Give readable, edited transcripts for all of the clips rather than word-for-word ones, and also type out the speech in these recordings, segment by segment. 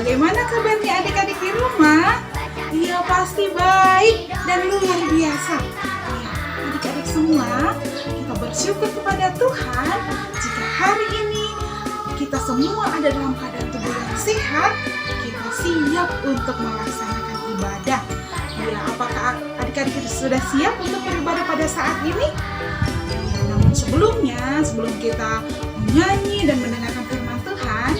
Bagaimana kabarnya adik-adik di rumah? Iya, pasti baik dan luar biasa. Ya, adik-adik semua, kita bersyukur kepada Tuhan jika hari ini kita semua ada dalam keadaan tubuh yang sehat, kita siap untuk melaksanakan ibadah. Ya, apakah adik-adik sudah siap untuk beribadah pada saat ini? Ya, namun sebelum kita menyanyi dan mendengarkan firman Tuhan,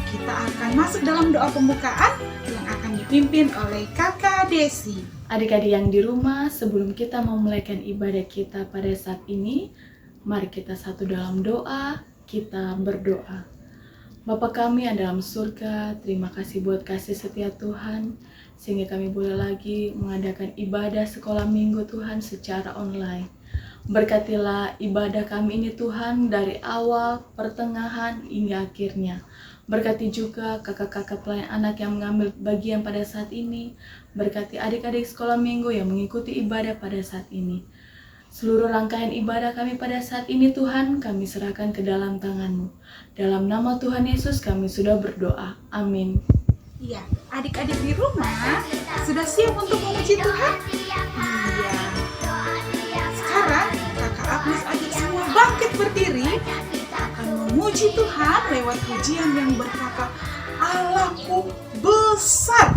kita akan masuk dalam doa pembukaan yang akan dipimpin oleh Kakak Desi. Adik-adik yang di rumah, sebelum kita memulaikan ibadah kita pada saat ini, mari kita satu dalam doa, kita berdoa. Bapa kami yang dalam surga, terima kasih buat kasih setia Tuhan, sehingga kami boleh lagi mengadakan ibadah sekolah minggu Tuhan secara online. Berkatilah ibadah kami ini Tuhan dari awal, pertengahan, hingga akhirnya. Berkati juga kakak-kakak pelayan anak yang mengambil bagian pada saat ini. Berkati adik-adik sekolah minggu yang mengikuti ibadah pada saat ini. Seluruh rangkaian ibadah kami pada saat ini Tuhan, kami serahkan ke dalam tangan-Mu. Dalam nama Tuhan Yesus kami sudah berdoa. Amin. Iya, adik-adik di rumah sudah siap untuk memuji Tuhan? Iya. Sekarang kakak Agnes ajak semua bangkit berdiri. Kita akan memuji Tuhan lewat pujian yang berkata, Allahku besar.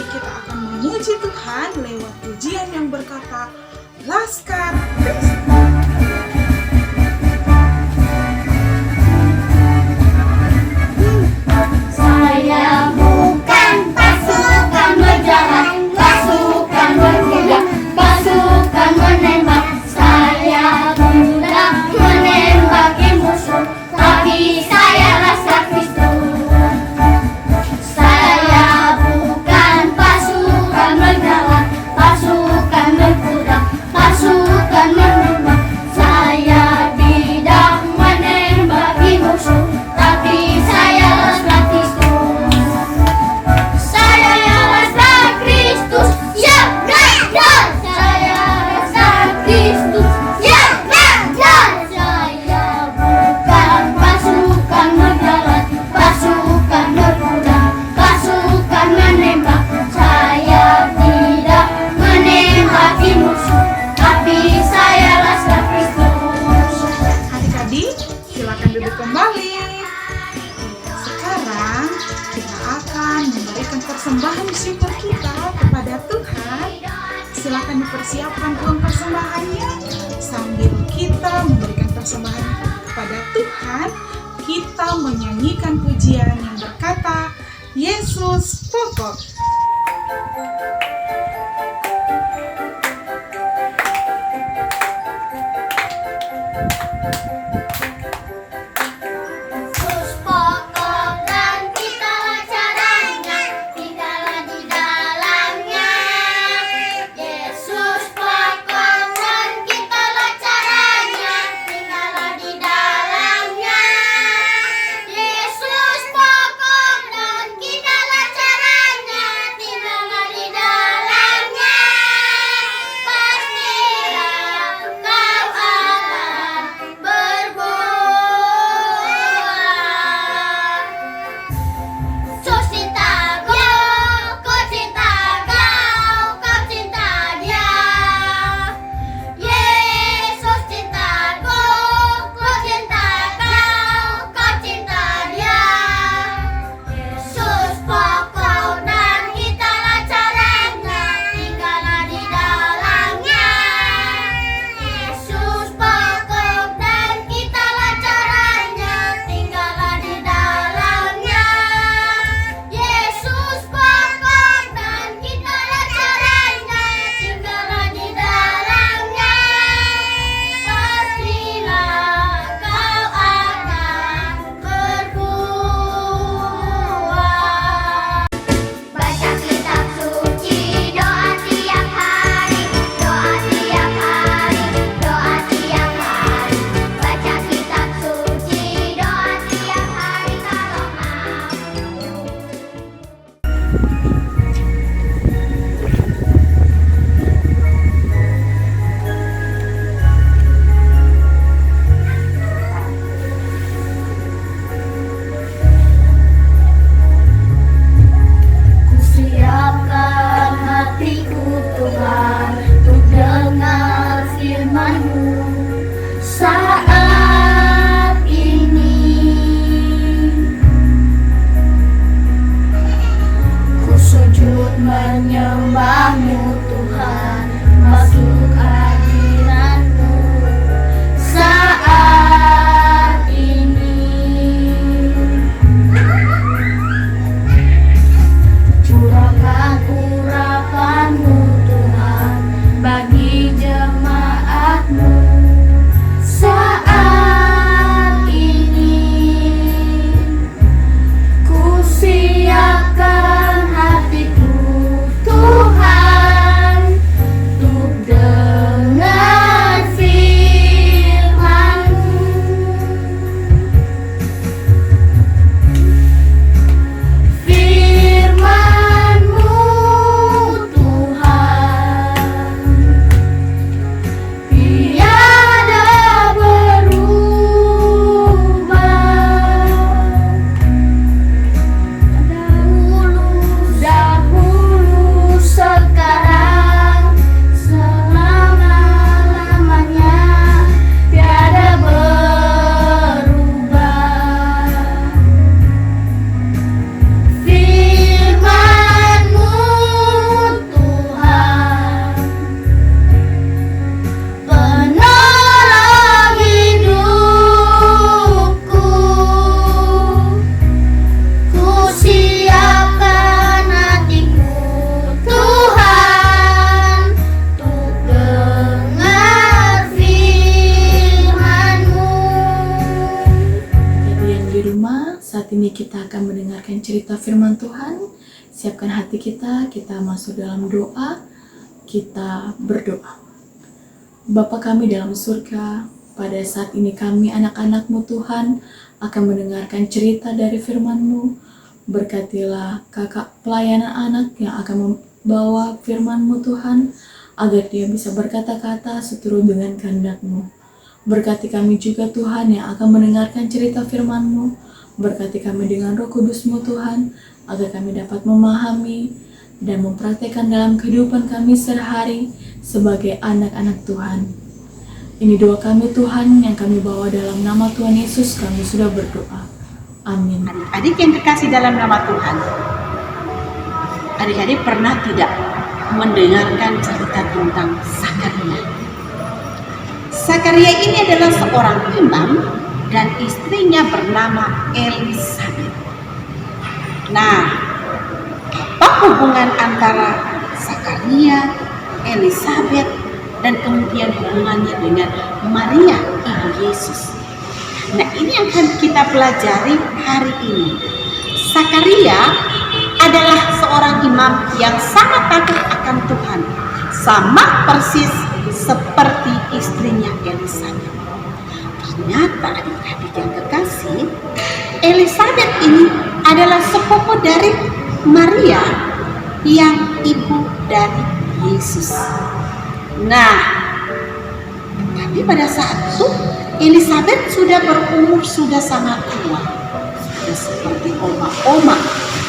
Kita akan memuji Tuhan lewat pujian yang berkata, Laskar Kristus. Saya bukan pasukan berjalan, pasukan berkuda, pasukan menembak. Saya tidak menembaki musuh, tapi saya Laskar Kristus. Saya bukan pasukan berjalan, pasukan berkuda, pasukan menembak. Saya tidak menembaki musuh, tapi saya Laskar Kristus. Saya Laskar Kristus, ya Raja. Saya Laskar Kristus, ya Raja. Saya bukan pasukan berjalan, pasukan berkuda, pasukan menembak. Saya tidak menembaki musuh, tapi saya Laskar Kristus. Adik-adik, silakan duduk kembali. Sekarang kita akan memberikan persembahan syukur kita kepada Tuhan. Silakan dipersiapkan uang persembahannya. Sambil kita memberikan persembahan kepada Tuhan, kita menyanyikan pujian yang berkata, Yesus pokok. Yesus pokok dan tinggallah caranya, tinggallah di dalamnya. Yesus pokok dan tinggallah caranya, tinggallah di dalamnya. Yesus pokok dan tinggallah caranya, tinggallah di dalamnya. ini kita akan mendengarkan cerita firman Tuhan. Siapkan hati kita masuk dalam doa, kita berdoa. Bapa kami dalam surga, pada saat ini kami anak-anak-Mu Tuhan akan mendengarkan cerita dari firman-Mu. Berkatilah kakak pelayanan anak yang akan membawa firman-Mu Tuhan, agar dia bisa berkata-kata seturut dengan kehendak-Mu. Berkati kami juga Tuhan yang akan mendengarkan cerita firman-Mu. Berkati kami dengan Roh Kudus-Mu Tuhan, agar kami dapat memahami dan mempraktikkan dalam kehidupan kami sehari-hari sebagai anak-anak Tuhan. Ini doa kami Tuhan yang kami bawa dalam nama Tuhan Yesus, kami sudah berdoa. Amin. Adik-adik yang terkasih dalam nama Tuhan, adik-adik pernah tidak mendengarkan cerita tentang Zakaria? Zakaria ini adalah seorang imam dan istrinya bernama Elisabet. Nah, apa hubungan antara Zakaria, Elisabet, dan kemudian hubungannya dengan Maria, Ibu Yesus? Nah, ini yang akan kita pelajari hari ini. Zakaria adalah seorang imam yang sangat takut akan Tuhan, sama persis seperti istrinya Elisabet. Ternyata adik-adik yang kekasih, Elisabet ini adalah sepupu dari Maria yang ibu dari Yesus. Nah, tapi pada saat itu Elisabet sudah berumur, sudah sangat tua, sudah seperti oma-oma.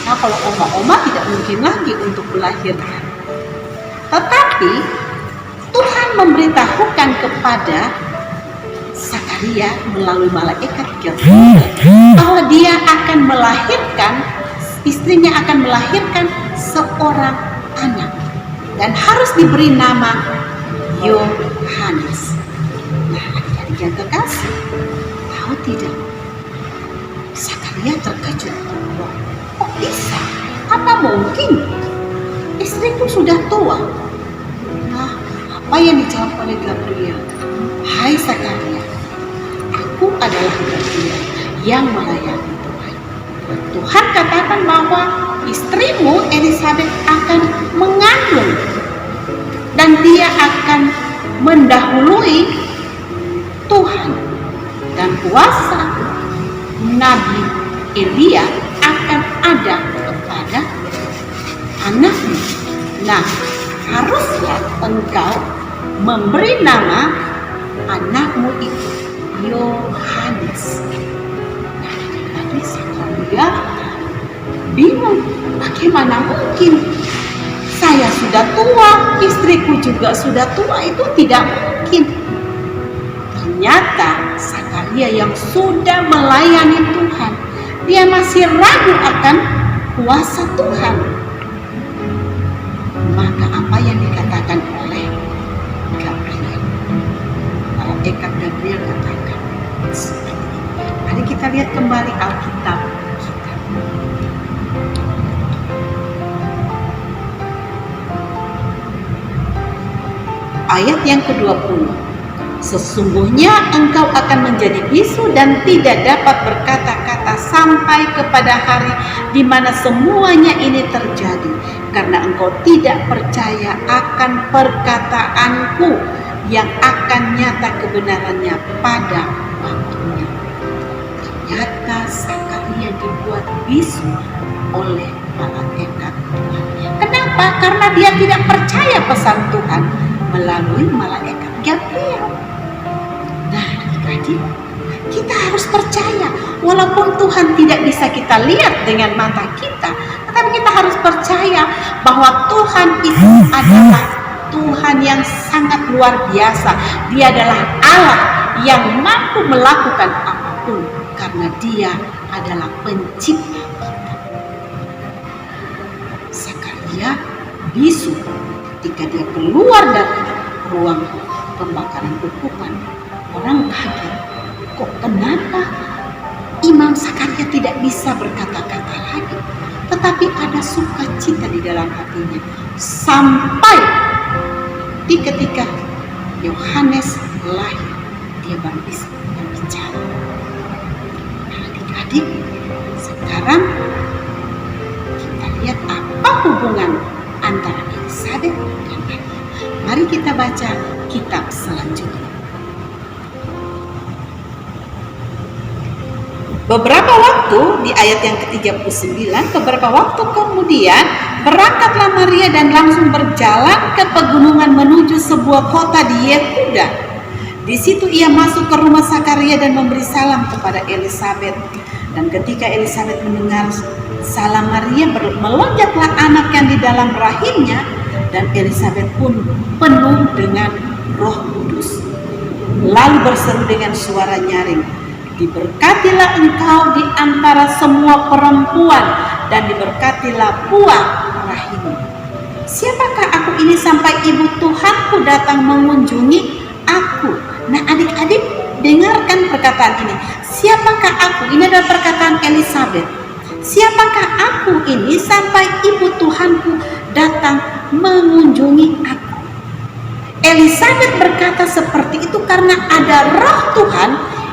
Nah, kalau oma-oma tidak mungkin lagi untuk melahirkan. Tetapi Tuhan memberitahukan kepada Zakaria melalui malaikat Gabriel bahwa dia akan melahirkan, istrinya akan melahirkan seorang anak dan harus diberi nama Yohanes. Nah, adik-adik yang terkasih, tahu tidak? Zakaria terkejut. Kok bisa? Apa mungkin? Istriku sudah tua. Nah, apa yang dijawab oleh Gabriel? Hai Zakaria, aku adalah Gabriel yang melayani Tuhan. Tuhan katakan bahwa istrimu Elisabet akan mengandung dan dia akan mendahului Tuhan, dan kuasa Nabi Elia akan ada kepada anakmu. Nah, haruslah engkau memberi nama anakmu itu Yohanes. Nah, jadi Zakaria bingung, bagaimana mungkin? Saya sudah tua, istriku juga sudah tua, itu tidak mungkin. Ternyata Zakaria yang sudah melayani Tuhan, dia masih ragu akan kuasa Tuhan. Maka apa yang dikatakan oleh Gabriel, malaikat Gabriel katakan seperti ini. Mari kita lihat kembali Alkitab kita. Ayat yang ke-20. Sesungguhnya engkau akan menjadi bisu dan tidak dapat berkata-kata sampai kepada hari di mana semuanya ini terjadi, karena engkau tidak percaya akan perkataanku yang akan nyata kebenarannya pada waktunya. Ternyata Zakaria dibuat bisu oleh malaikat Tuhan. Kenapa? Karena dia tidak percaya pesan Tuhan melalui malaikat Gabriel. Nah, adik-adik, kita harus percaya walaupun Tuhan tidak bisa kita lihat dengan mata kita, tetapi kita harus percaya bahwa Tuhan itu adalah Tuhan yang sangat luar biasa. Dia adalah Allah yang mampu melakukan apapun karena Dia adalah pencipta kita. Zakaria bisu ketika dia keluar dari ruang pembakaran ukupan. Orang kaget, kok kenapa Imam Zakaria tidak bisa berkata-kata lagi, tetapi ada sukacita di dalam hatinya sampai di ketika Yohanes lahir, dia baru bisa berbicara. Adik-adik, Sekarang kita lihat apa hubungan antara Elisabet dan Maria. Mari kita baca kitab selanjutnya. Beberapa waktu di ayat yang ke-39, beberapa waktu kemudian berangkatlah Maria dan langsung berjalan ke pegunungan menuju sebuah kota di Yehuda. Di situ ia masuk ke rumah Zakaria dan memberi salam kepada Elisabet. Dan ketika Elisabet mendengar salam Maria, melonjaklah anak yang di dalam rahimnya, dan Elisabet pun penuh dengan Roh Kudus. Lalu berseru dengan suara nyaring, "Diberkatilah engkau di antara semua perempuan, dan diberkatilah buah rahimmu." Siapakah aku ini sampai ibu Tuhanku datang mengunjungi aku? Nah, adik-adik, dengarkan perkataan ini. Siapakah aku? Ini adalah perkataan Elisabet. Siapakah aku ini sampai ibu Tuhanku datang mengunjungi aku? Elisabet berkata seperti itu karena ada Roh Tuhan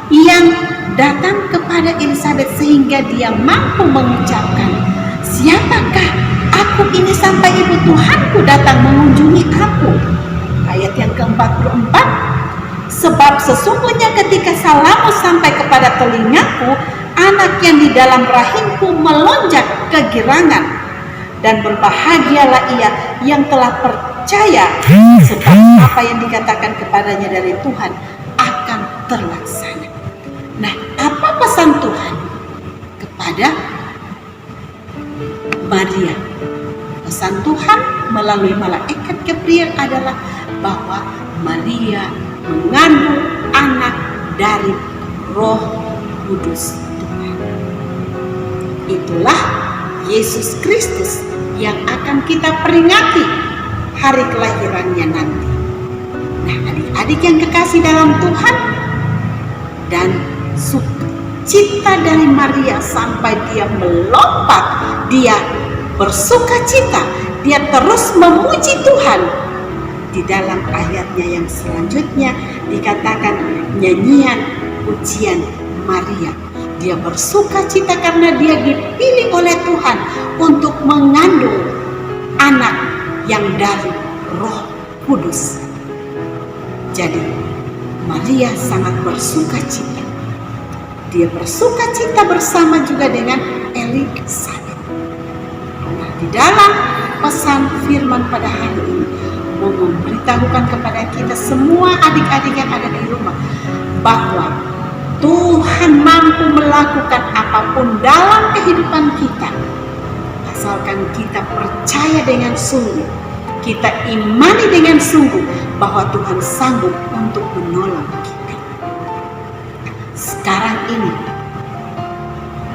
yang datang kepada Elisabet sehingga dia mampu mengucapkan, "Siapakah aku ini sampai ibu Tuhanku datang mengunjungi aku?" Ayat yang ke-44, "Sebab sesungguhnya ketika salammu sampai kepada telingaku, anak yang di dalam rahimku melonjak kegirangan, dan berbahagialah ia yang telah percaya, sebab apa yang dikatakan kepadanya dari Tuhan akan terlaksana." Nah, apa pesan Tuhan kepada Maria? Pesan Tuhan melalui malaikat Gabriel adalah bahwa Maria mengandung anak dari Roh Kudus Tuhan. Itulah Yesus Kristus yang akan kita peringati hari kelahirannya nanti. Nah, adik-adik yang kekasih dalam Tuhan, dan sukacita dari Maria sampai dia melompat, dia bersuka cita, dia terus memuji Tuhan. Di dalam ayatnya yang selanjutnya dikatakan nyanyian pujian Maria. Dia bersuka cita karena dia dipilih oleh Tuhan untuk mengandung anak yang dari Roh Kudus. Jadi Maria sangat bersuka cita. Dia bersuka cita bersama juga dengan Elisabet. Nah, di dalam pesan firman pada hari ini mau memberitahukan kepada kita semua adik-adik yang ada di rumah bahwa Tuhan mampu melakukan apapun dalam kehidupan kita, asalkan kita percaya dengan sungguh, kita imani dengan sungguh bahwa Tuhan sanggup untuk menolong kita. Sekarang ini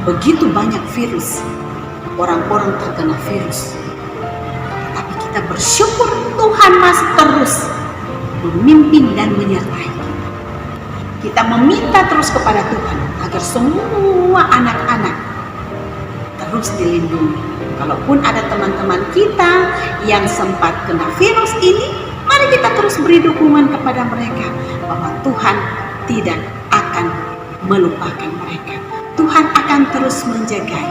begitu banyak virus, orang-orang terkena virus, tapi kita bersyukur Tuhan masih terus memimpin dan menyertai. Kita meminta terus kepada Tuhan agar semua anak-anak terus dilindungi. Kalaupun ada teman-teman kita yang sempat kena virus ini, mari kita terus beri dukungan kepada mereka bahwa Tuhan tidak akan melupakan mereka. Tuhan akan terus menjagai.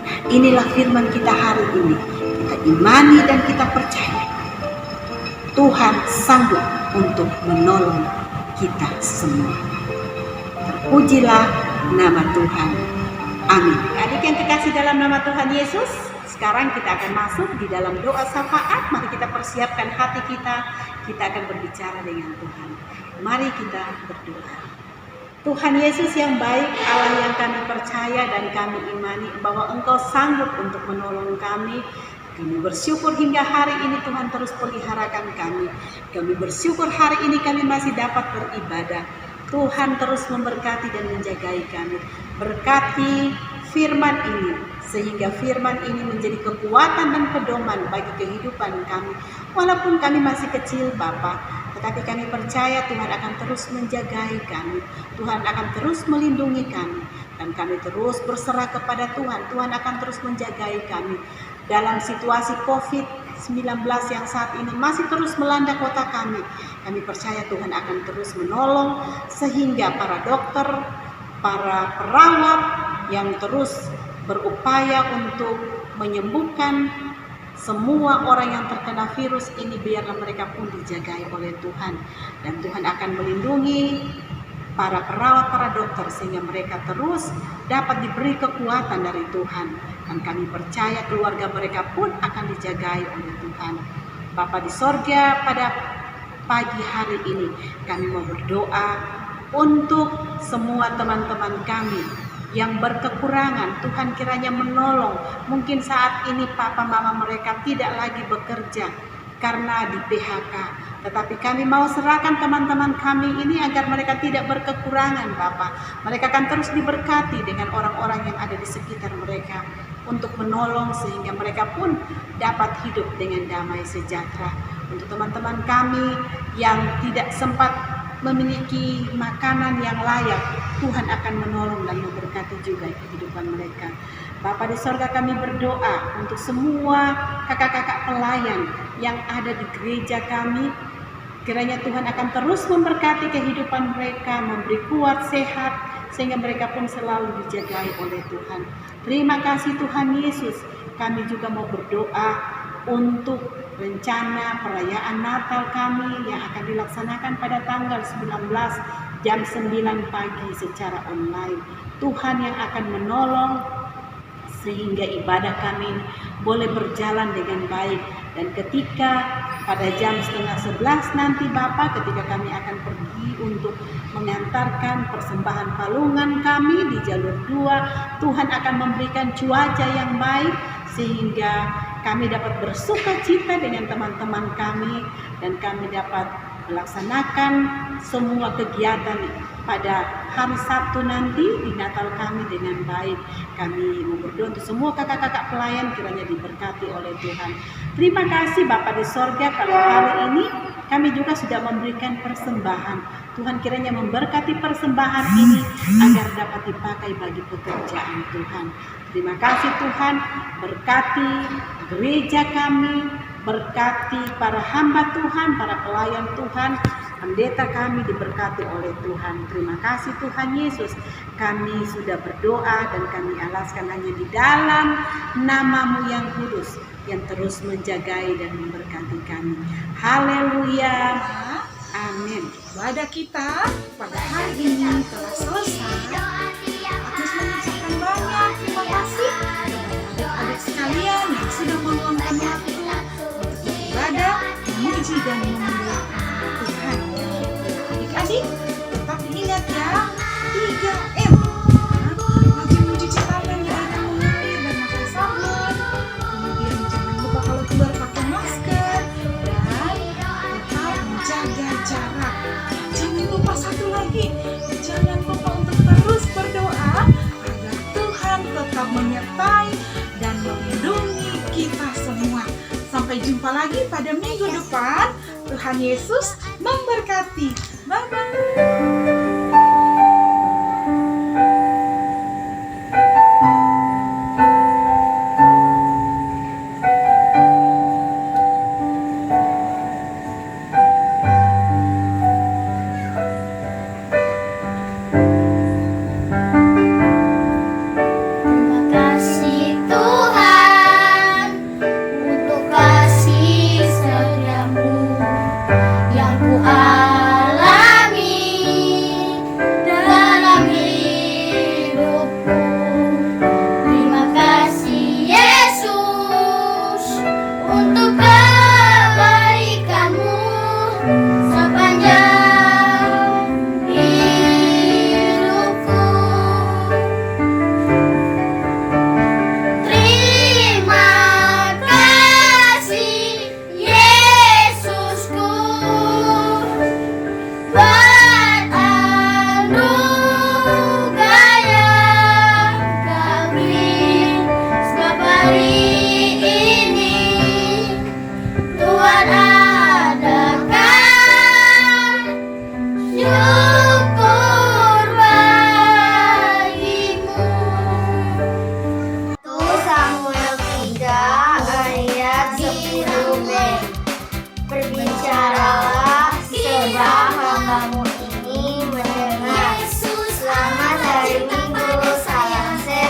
Nah, inilah firman kita hari ini. Kita imani dan kita percaya Tuhan sanggup untuk menolong kita semua. Terpujilah nama Tuhan. Amin. Adik yang kekasih dalam nama Tuhan Yesus, sekarang kita akan masuk di dalam doa syafaat. Mari kita persiapkan hati kita. Kita akan berbicara dengan Tuhan. Mari kita berdoa. Tuhan Yesus yang baik, Allah yang kami percaya dan kami imani bahwa Engkau sanggup untuk menolong kami. Kami bersyukur hingga hari ini Tuhan terus peliharakan kami. Kami bersyukur hari ini kami masih dapat beribadah. Tuhan terus memberkati dan menjagai kami. Berkati firman ini, sehingga firman ini menjadi kekuatan dan pedoman bagi kehidupan kami. Walaupun kami masih kecil Bapa, tetapi kami percaya Tuhan akan terus menjagai kami. Tuhan akan terus melindungi kami. Dan kami terus berserah kepada Tuhan. Tuhan akan terus menjagai kami. Dalam situasi COVID-19 yang saat ini masih terus melanda kota kami, kami percaya Tuhan akan terus menolong sehingga para dokter, para perawat, yang terus berupaya untuk menyembuhkan semua orang yang terkena virus ini, biarlah mereka pun dijagai oleh Tuhan. Dan Tuhan akan melindungi para perawat, para dokter, sehingga mereka terus dapat diberi kekuatan dari Tuhan. Dan kami percaya keluarga mereka pun akan dijagai oleh Tuhan. Bapa di sorga, pada pagi hari ini kami mau berdoa untuk semua teman-teman kami yang berkekurangan. Tuhan kiranya menolong. Mungkin saat ini papa mama mereka tidak lagi bekerja karena di PHK. Tetapi kami mau serahkan teman-teman kami ini agar mereka tidak berkekurangan, Bapak. Mereka akan terus diberkati dengan orang-orang yang ada di sekitar mereka untuk menolong sehingga mereka pun dapat hidup dengan damai sejahtera. Untuk teman-teman kami yang tidak sempat memiliki makanan yang layak, Tuhan akan menolong dan memberkati juga kehidupan mereka. Bapa di sorga, kami berdoa untuk semua kakak-kakak pelayan yang ada di gereja kami. Kiranya Tuhan akan terus memberkati kehidupan mereka, memberi kuat, sehat, sehingga mereka pun selalu dijagai oleh Tuhan. Terima kasih Tuhan Yesus. Kami juga mau berdoa untuk rencana perayaan Natal kami yang akan dilaksanakan pada tanggal 19 jam 9 pagi secara online. Tuhan yang akan menolong sehingga ibadah kami boleh berjalan dengan baik. Dan ketika pada jam setengah 11 nanti Bapak, ketika kami akan pergi untuk mengantarkan persembahan palungan kami di jalur 2, Tuhan akan memberikan cuaca yang baik sehingga kami dapat bersuka cita dengan teman-teman kami dan kami dapat melaksanakan semua kegiatan pada hari Sabtu nanti di Natal kami dengan baik. Kami mau berdoa untuk semua kakak-kakak pelayan kiranya diberkati oleh Tuhan. Terima kasih Bapa di sorga, kalau hari ini kami juga sudah memberikan persembahan. Tuhan kiranya memberkati persembahan ini agar dapat dipakai bagi pekerjaan Tuhan. Terima kasih Tuhan, berkati gereja kami, berkati para hamba Tuhan, para pelayan Tuhan, pendeta kami diberkati oleh Tuhan. Terima kasih Tuhan Yesus. Kami sudah berdoa dan kami alaskan hanya di dalam nama-Mu yang kudus yang terus menjagai dan memberkati kami. Haleluya. Amin. Ibadah kita pada hari ini telah selesai. Agnes mengucapkan banyak terima kasih kepada adik-adik sekalian yang sudah meluangkan waktu untuk beribadah, memuji dan memuliakan Tuhan. Adik-adik, tetap diingat ya, 3M. Rajin mencuci tangan ya dengan mengalir dan pakai sabun. Kemudian jangan lupa kalau keluar pakai masker dan tetap menjaga jarak. Jangan lupa satu lagi, jangan lupa untuk terus berdoa agar Tuhan tetap menyertai dan melindungi kita semua. Sampai jumpa lagi pada minggu depan. Tuhan Yesus memberkati. Bye-bye. Selamat hari Minggu, salam sehat.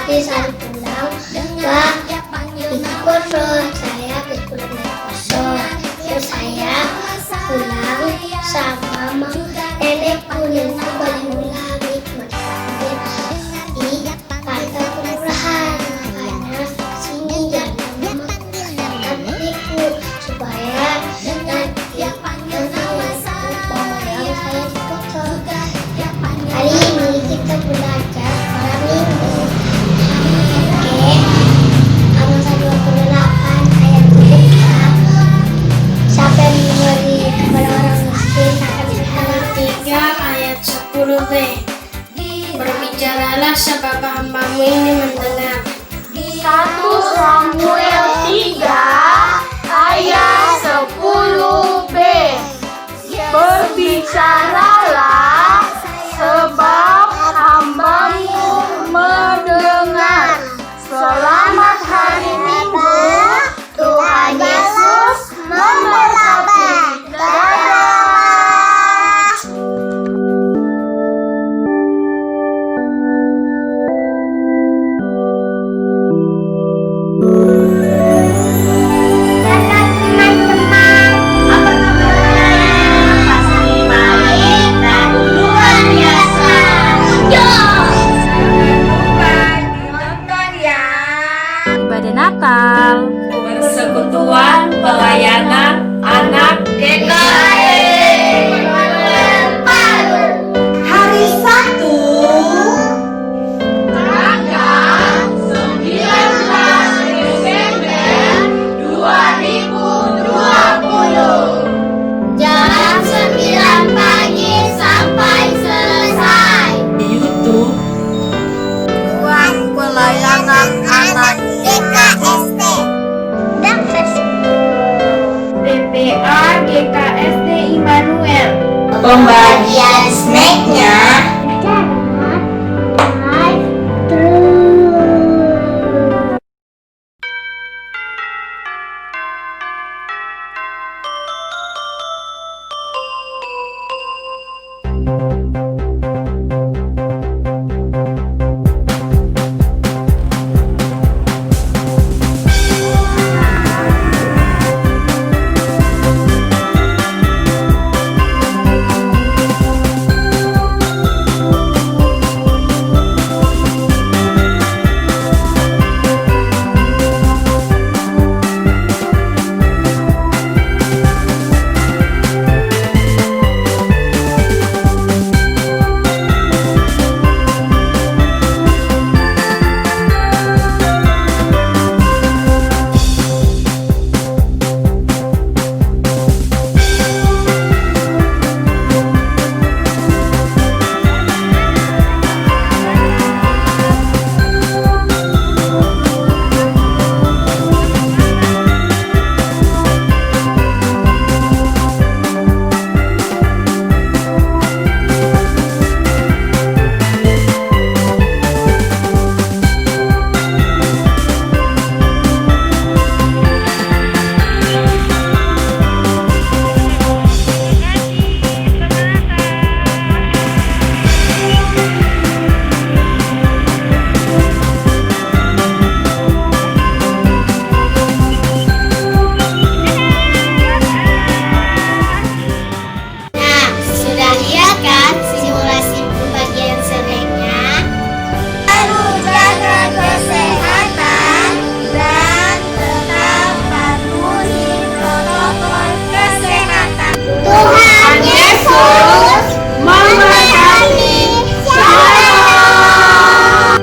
Tapi saat pulang, Pak, itu kosong. Saya pulang dari kosong. Terus saya pulang sama nenekku. Nenekku balik lagi cuma di kantor kelurahan. Makanya sini jangan mama nenekku supaya nanti pulang saya di kosong. Hari ini kita belajar malam minggu Amsal 28 ayat 3 sampai memberi kepada orang miskin akan diberikan. 3 ayat 10b. Berbicaralah sebab hamba-Mu ini mendengar. 1 Samuel 3 ayat 10b. Berbicaralah sebab hamba-Mu mendengar. Selamat hari Minggu, Tuhan Yesus memberkati. Dadah. Teman-teman, apa kabarnya? Pasti baik dan luar biasa. Yo! Jangan lupa ditonton ya. Ibadah Natal. Persekutuan Pelayanan Anak GKS Palu. Hari Sabtu Tanggal 19 Desember 2020. Jam 9 pagi sampai selesai. YouTube. Ruang Pelayanan Anak GKSD dan PPA GKSD Immanuel. Pembagian snacknya